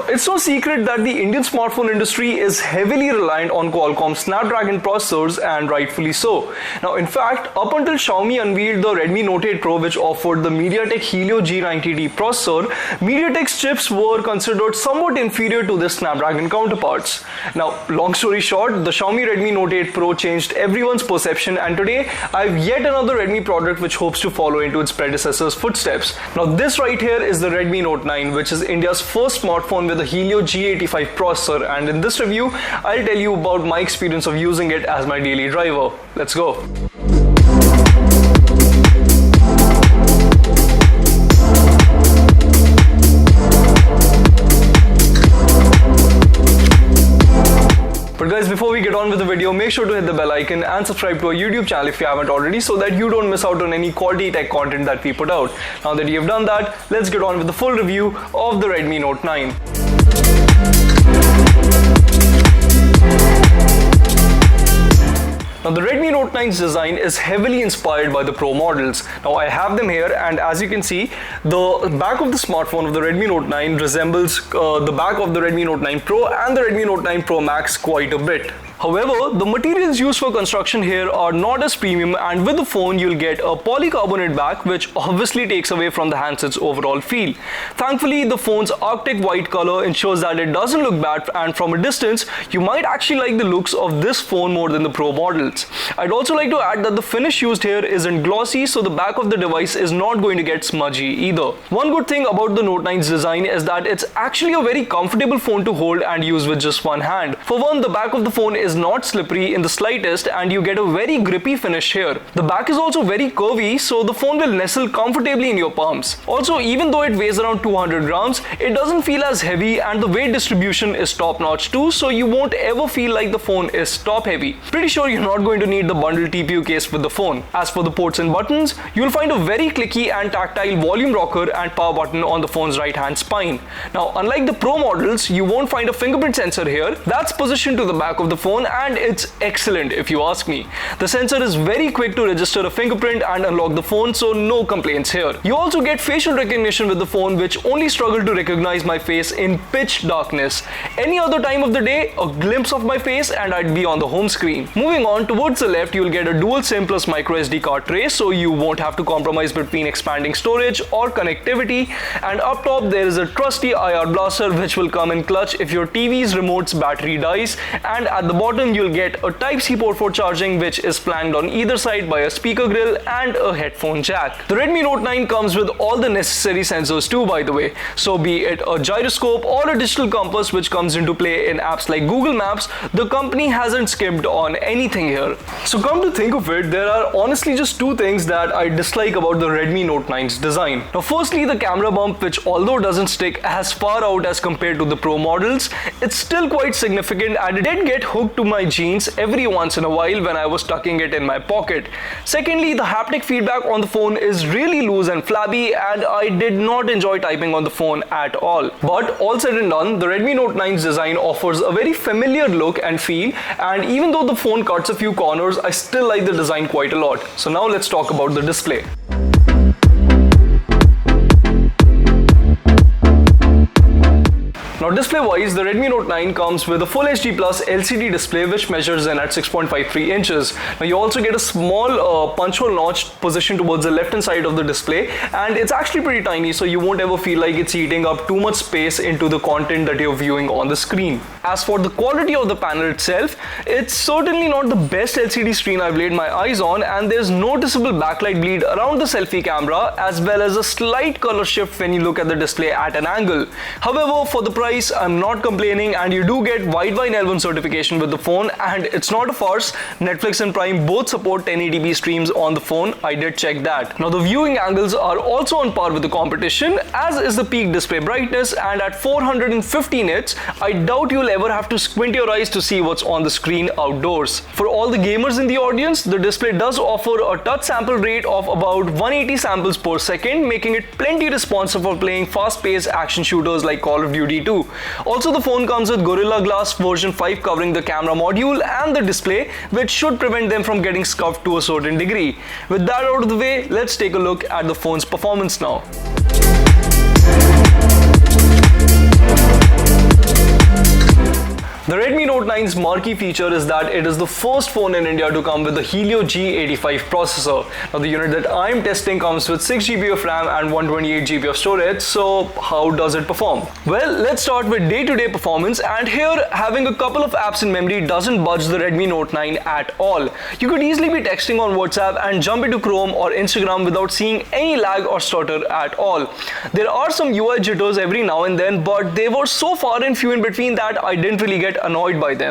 it's no secret that the Indian smartphone industry is heavily reliant on Qualcomm Snapdragon processors, and rightfully so. Now, in fact, up until Xiaomi unveiled the Redmi Note 8 Pro, which offered the MediaTek Helio G90T processor, MediaTek's chips were considered somewhat inferior to their Snapdragon counterparts. Now, long story short, the Xiaomi Redmi Note 8 Pro changed everyone's perception, and today I have yet another Redmi product which hopes to follow into its predecessor's footsteps. Now, this right here is the Redmi Note 9, which is India's first smartphone with a Helio G85 processor, and in this review, I'll tell you about my experience of using it as my daily driver. Let's go. But guys, before we get on with the video, make sure to hit the bell icon and subscribe to our YouTube channel if you haven't already, so that you don't miss out on any quality tech content that we put out. Now that you've done that, let's get on with the full review of the Redmi Note 9. Now, the Redmi Note 9's design is heavily inspired by the Pro models. Now, I have them here, and as you can see, the back of the smartphone of the Redmi Note 9 resembles the back of the Redmi Note 9 Pro and the Redmi Note 9 Pro Max quite a bit. However, the materials used for construction here are not as premium, and with the phone you'll get a polycarbonate back, which obviously takes away from the handset's overall feel. Thankfully, the phone's Arctic white color ensures that it doesn't look bad, and from a distance you might actually like the looks of this phone more than the Pro models. I'd also like to add that the finish used here isn't glossy, so the back of the device is not going to get smudgy either. One good thing about the Note 9's design is that it's actually a very comfortable phone to hold and use with just one hand. For one, the back of the phone is not slippery in the slightest, and you get a very grippy finish here. The back is also very curvy, so the phone will nestle comfortably in your palms. Also, even though it weighs around 200 grams, it doesn't feel as heavy, and the weight distribution is top notch too, so you won't ever feel like the phone is top heavy. Pretty sure you're not going to need the bundled TPU case with the phone. As for the ports and buttons, you'll find a very clicky and tactile volume rocker and power button on the phone's right hand spine. Now, unlike the Pro models, you won't find a fingerprint sensor here. That's positioned to the back of the phone, and it's excellent if you ask me. The sensor is very quick to register a fingerprint and unlock the phone, so no complaints here. You also get facial recognition with the phone, which only struggled to recognize my face in pitch darkness. Any other time of the day, a glimpse of my face and I'd be on the home screen. Moving on, towards the left you'll get a dual SIM plus micro SD card tray, so you won't have to compromise between expanding storage or connectivity. And up top there is a trusty IR blaster, which will come in clutch if your TV's remote's battery dies, and at the bottom you'll get a Type-C port for charging, which is flanked on either side by a speaker grill and a headphone jack. The Redmi Note 9 comes with all the necessary sensors too, by the way. So be it a gyroscope or a digital compass which comes into play in apps like Google Maps, the company hasn't skimped on anything here. So come to think of it, there are honestly just two things that I dislike about the Redmi Note 9's design. Now, firstly, the camera bump, which although doesn't stick as far out as compared to the Pro models, it's still quite significant, and it did get hooked to my jeans every once in a while when I was tucking it in my pocket. Secondly, the haptic feedback on the phone is really loose and flabby, and I did not enjoy typing on the phone at all. But all said and done, the Redmi Note 9's design offers a very familiar look and feel, and even though the phone cuts a few corners, I still like the design quite a lot. So now let's talk about the display. Now, display-wise, the Redmi Note 9 comes with a Full HD Plus LCD display which measures in at 6.53 inches. Now, you also get a small punch hole notch positioned towards the left-hand side of the display, and it's actually pretty tiny, so you won't ever feel like it's eating up too much space into the content that you're viewing on the screen. As for the quality of the panel itself, it's certainly not the best LCD screen I've laid my eyes on, and there's noticeable backlight bleed around the selfie camera, as well as a slight color shift when you look at the display at an angle. However, for the price, I'm not complaining, and you do get Widevine L1 certification with the phone, and it's not a farce. Netflix and Prime both support 1080p streams on the phone. I did check that. Now, the viewing angles are also on par with the competition, as is the peak display brightness, and at 450 nits, I doubt you'll ever have to squint your eyes to see what's on the screen outdoors. For all the gamers in the audience, the display does offer a touch sample rate of about 180 samples per second, making it plenty responsive for playing fast-paced action shooters like Call of Duty 2. Also, the phone comes with Gorilla Glass version 5 covering the camera module and the display, which should prevent them from getting scuffed to a certain degree. With that out of the way, let's take a look at the phone's performance now. 9's marquee feature is that it is the first phone in India to come with the Helio G85 processor. Now the unit that I'm testing comes with 6GB of RAM and 128GB of storage, so how does it perform? Well, let's start with day-to-day performance, and here having a couple of apps in memory doesn't budge the Redmi Note 9 at all. You could easily be texting on WhatsApp and jump into Chrome or Instagram without seeing any lag or stutter at all. There are some UI jitters every now and then, but they were so far and few in between that I didn't really get annoyed by them.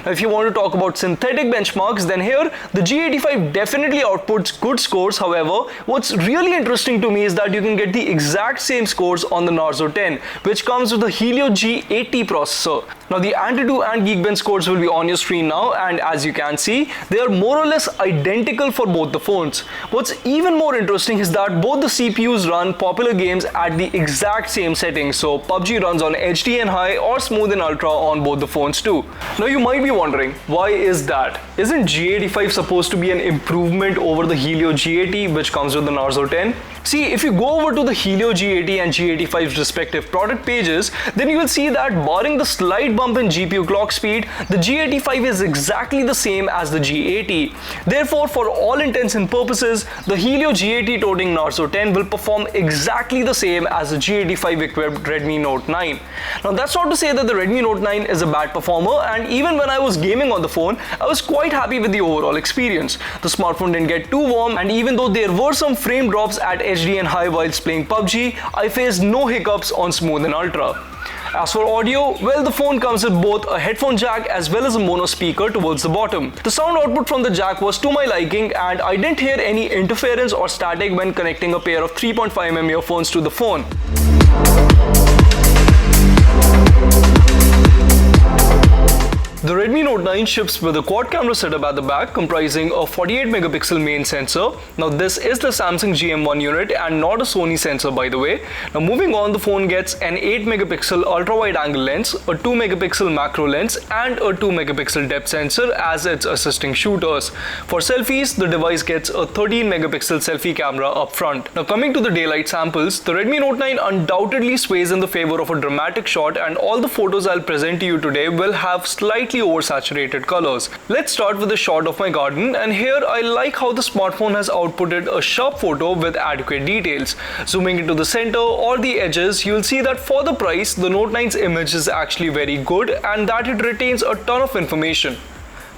Now if you want to talk about synthetic benchmarks, then here the G85 definitely outputs good scores. However, what's really interesting to me is that you can get the exact same scores on the Narzo 10, which comes with the Helio G80 processor. Now the Antutu and Geekbench scores will be on your screen now, and as you can see, they are more or less identical for both the phones. What's even more interesting is that both the CPUs run popular games at the exact same settings, so PUBG runs on HD and High or Smooth and Ultra on both the phones too. Now you might be wondering, why is that? Isn't G85 supposed to be an improvement over the Helio G80 which comes with the Narzo 10? See, if you go over to the Helio G80 and G85's respective product pages, then you will see that barring the slight bump in GPU clock speed, the G85 is exactly the same as the G80. Therefore, for all intents and purposes, the Helio G80 toting Narzo 10 will perform exactly the same as the G85 equipped Redmi Note 9. Now that's not to say that the Redmi Note 9 is a bad performer, and even when I was gaming on the phone, I was quite happy with the overall experience. The smartphone didn't get too warm, and even though there were some frame drops at HD and High whilst playing PUBG, I faced no hiccups on Smooth and Ultra. As for audio, well, the phone comes with both a headphone jack as well as a mono speaker towards the bottom. The sound output from the jack was to my liking, and I didn't hear any interference or static when connecting a pair of 3.5mm earphones to the phone. The Redmi Note 9 ships with a quad camera setup at the back comprising a 48MP main sensor. Now this is the Samsung GM1 unit and not a Sony sensor, by the way. Now moving on, the phone gets an 8MP ultra wide angle lens, a 2MP macro lens and a 2MP depth sensor as its assisting shooters. For selfies, the device gets a 13MP selfie camera up front. Now coming to the daylight samples, the Redmi Note 9 undoubtedly sways in the favor of a dramatic shot, and all the photos I'll present to you today will have slightly oversaturated colors. Let's start with a shot of my garden, and here I like how the smartphone has outputted a sharp photo with adequate details. Zooming into the center or the edges, you'll see that for the price, the Note 9's image is actually very good and that it retains a ton of information.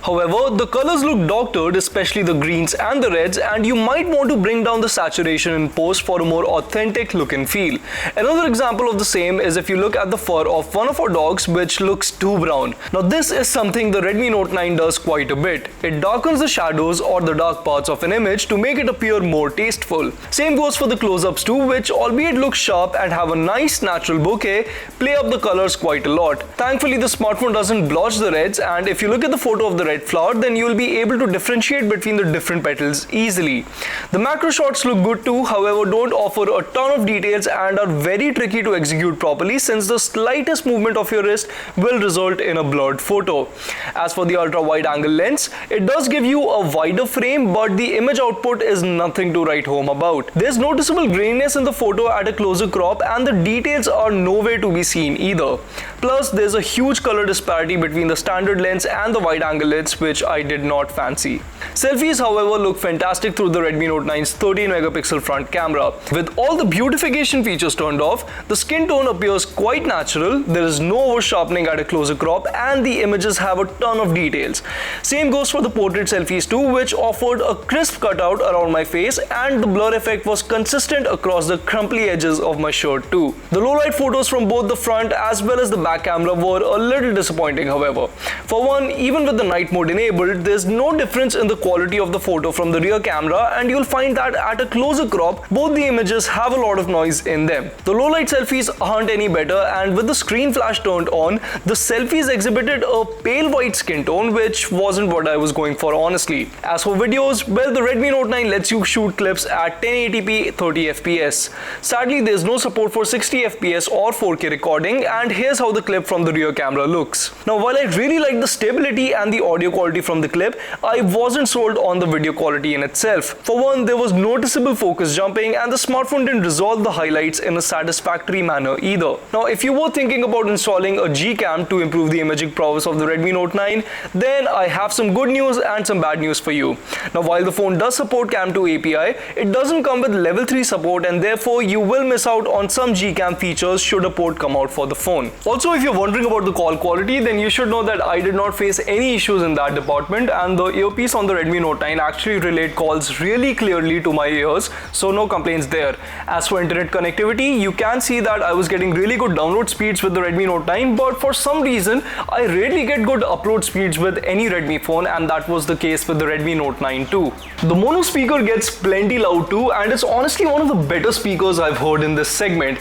However, the colors look doctored, especially the greens and the reds, and you might want to bring down the saturation in post for a more authentic look and feel. Another example of the same is if you look at the fur of one of our dogs, which looks too brown. Now this is something the Redmi Note 9 does quite a bit. It darkens the shadows or the dark parts of an image to make it appear more tasteful. Same goes for the close-ups too, which albeit look sharp and have a nice natural bokeh, play up the colors quite a lot. Thankfully, the smartphone doesn't blotch the reds, and if you look at the photo of the red flower, then you will be able to differentiate between the different petals easily. The macro shots look good too, however don't offer a ton of details and are very tricky to execute properly since the slightest movement of your wrist will result in a blurred photo. As for the ultra wide angle lens, it does give you a wider frame, but the image output is nothing to write home about. There's noticeable graininess in the photo at a closer crop, and the details are nowhere to be seen either. Plus, there's a huge color disparity between the standard lens and the wide angle lens, which I did not fancy. Selfies, however, look fantastic through the Redmi Note 9's 13MP front camera. With all the beautification features turned off, the skin tone appears quite natural, there is no over sharpening at a closer crop, and the images have a ton of details. Same goes for the portrait selfies too, which offered a crisp cutout around my face, and the blur effect was consistent across the crumply edges of my shirt too. The low light photos from both the front as well as the back camera were a little disappointing, however. For one, even with the night mode enabled, there's no difference in the quality of the photo from the rear camera, and you'll find that at a closer crop, both the images have a lot of noise in them. The low light selfies aren't any better, and with the screen flash turned on, the selfies exhibited a pale white skin tone, which wasn't what I was going for, honestly. As for videos, well, the Redmi Note 9 lets you shoot clips at 1080p 30fps. Sadly, there's no support for 60fps or 4K recording, and here's how the clip from the rear camera looks. Now, while I really like the stability and the audio audio quality from the clip, I wasn't sold on the video quality in itself. For one, there was noticeable focus jumping and the smartphone didn't resolve the highlights in a satisfactory manner either. Now, if you were thinking about installing a Gcam to improve the imaging prowess of the Redmi Note 9, then I have some good news and some bad news for you. Now, while the phone does support Cam 2 API, it doesn't come with level 3 support, and therefore you will miss out on some Gcam features should a port come out for the phone. Also, if you're wondering about the call quality, then you should know that I did not face any issues in that department, and the earpiece on the Redmi Note 9 actually relayed calls really clearly to my ears, so no complaints there. As for internet connectivity, you can see that I was getting really good download speeds with the Redmi Note 9, but for some reason I rarely get good upload speeds with any Redmi phone, and that was the case with the Redmi Note 9 too. The mono speaker gets plenty loud too, and it's honestly one of the better speakers I've heard in this segment.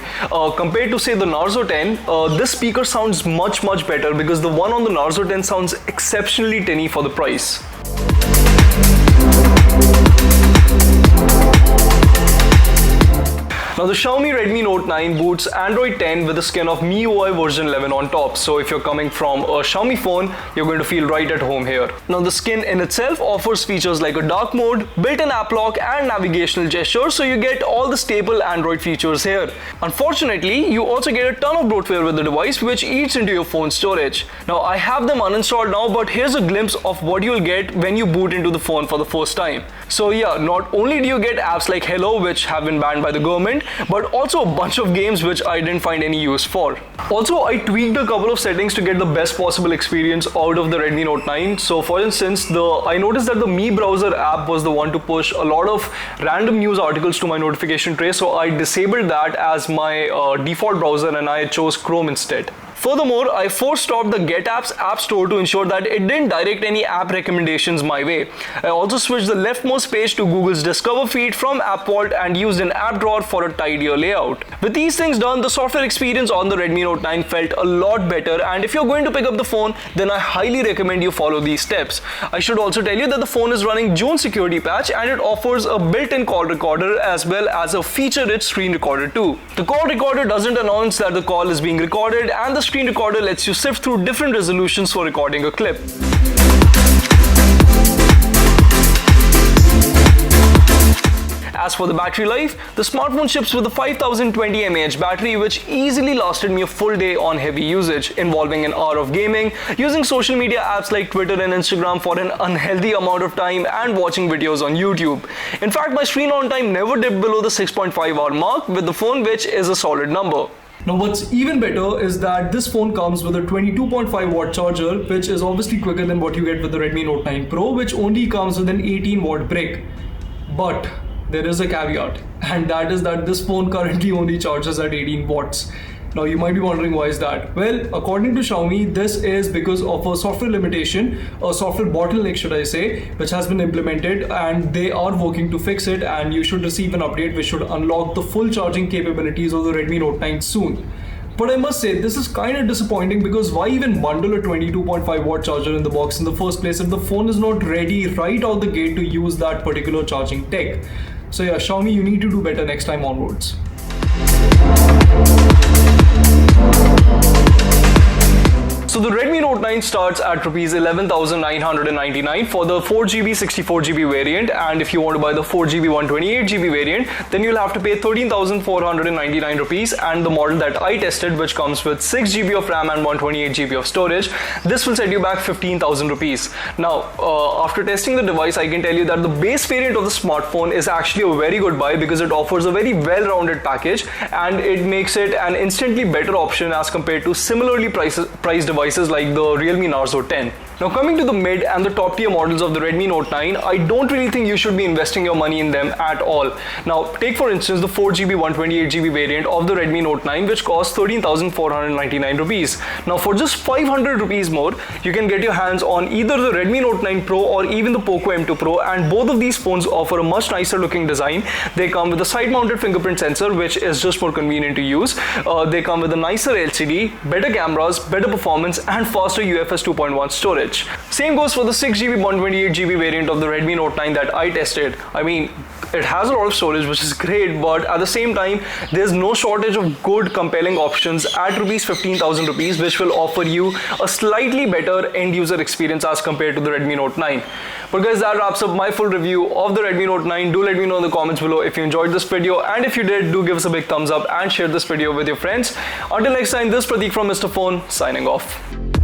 Compared to say the Narzo 10, this speaker sounds much better because the one on the Narzo 10 sounds exceptionally tinny for the price. Now, the Xiaomi Redmi Note 9 boots Android 10 with the skin of MIUI version 11 on top. So if you're coming from a Xiaomi phone, you're going to feel right at home here. Now, the skin in itself offers features like a dark mode, built-in app lock and navigational gestures, so you get all the staple Android features here. Unfortunately, you also get a ton of bloatware with the device, which eats into your phone storage. Now, I have them uninstalled now, but here's a glimpse of what you'll get when you boot into the phone for the first time. So yeah, not only do you get apps like Hello, which have been banned by the government, but also a bunch of games which I didn't find any use for. Also, I tweaked a couple of settings to get the best possible experience out of the Redmi Note 9. So for instance, I noticed that the Mi browser app was the one to push a lot of random news articles to my notification tray, so I disabled that as my default browser and I chose Chrome instead. Furthermore, I force-stopped the Get Apps app store to ensure that it didn't direct any app recommendations my way. I also switched the leftmost page to Google's Discover feed from App Vault and used an app drawer for a tidier layout. With these things done, the software experience on the Redmi Note 9 felt a lot better, and if you're going to pick up the phone, then I highly recommend you follow these steps. I should also tell you that the phone is running June security patch and it offers a built-in call recorder as well as a feature-rich screen recorder too. The call recorder doesn't announce that the call is being recorded, and the screen recorder lets you sift through different resolutions for recording a clip. As for the battery life, the smartphone ships with a 5020 mAh battery, which easily lasted me a full day on heavy usage, involving an hour of gaming, using social media apps like Twitter and Instagram for an unhealthy amount of time, and watching videos on YouTube. In fact, my screen on time never dipped below the 6.5 hour mark with the phone, which is a solid number. Now, what's even better is that this phone comes with a 22.5 watt charger, which is obviously quicker than what you get with the Redmi Note 9 Pro, which only comes with an 18 watt brick. But there is a caveat, and that is that this phone currently only charges at 18 watts. Now, you might be wondering, why is that? Well, according to Xiaomi, this is because of a software limitation, a software bottleneck should I say, which has been implemented, and they are working to fix it, and you should receive an update which should unlock the full charging capabilities of the Redmi Note 9 soon. But I must say, this is kind of disappointing, because why even bundle a 22.5 watt charger in the box in the first place if the phone is not ready right out the gate to use that particular charging tech? So yeah, Xiaomi, you need to do better next time onwards. So the Redmi Note 9 starts at Rs 11,999 for the 4GB 64GB variant, and if you want to buy the 4GB 128GB variant, then you'll have to pay 13,499 rupees, and the model that I tested, which comes with 6GB of RAM and 128GB of storage, this will set you back 15,000 rupees. Now, after testing the device, I can tell you that the base variant of the smartphone is actually a very good buy, because it offers a very well-rounded package and it makes it an instantly better option as compared to similarly priced devices like the Realme Narzo 10. Now, coming to the mid and the top tier models of the Redmi Note 9, I don't really think you should be investing your money in them at all. Now, take for instance the 4GB 128GB variant of the Redmi Note 9, which costs 13,499 rupees. Now, for just 500 rupees more, you can get your hands on either the Redmi Note 9 Pro or even the Poco M2 Pro, and both of these phones offer a much nicer looking design. They come with a side mounted fingerprint sensor, which is just more convenient to use. They come with a nicer LCD, better cameras, better performance and faster UFS 2.1 storage. storage. Same goes for the 6GB 128GB variant of the Redmi Note 9 that I tested. I mean, it has a lot of storage, which is great, but at the same time, there's no shortage of good, compelling options at rupees 15,000 rupees, which will offer you a slightly better end user experience as compared to the Redmi Note 9. But guys, that wraps up my full review of the Redmi Note 9. Do let me know in the comments below if you enjoyed this video, and if you did, do give us a big thumbs up and share this video with your friends. Until next time, this is Prateek from Mr. Phone signing off.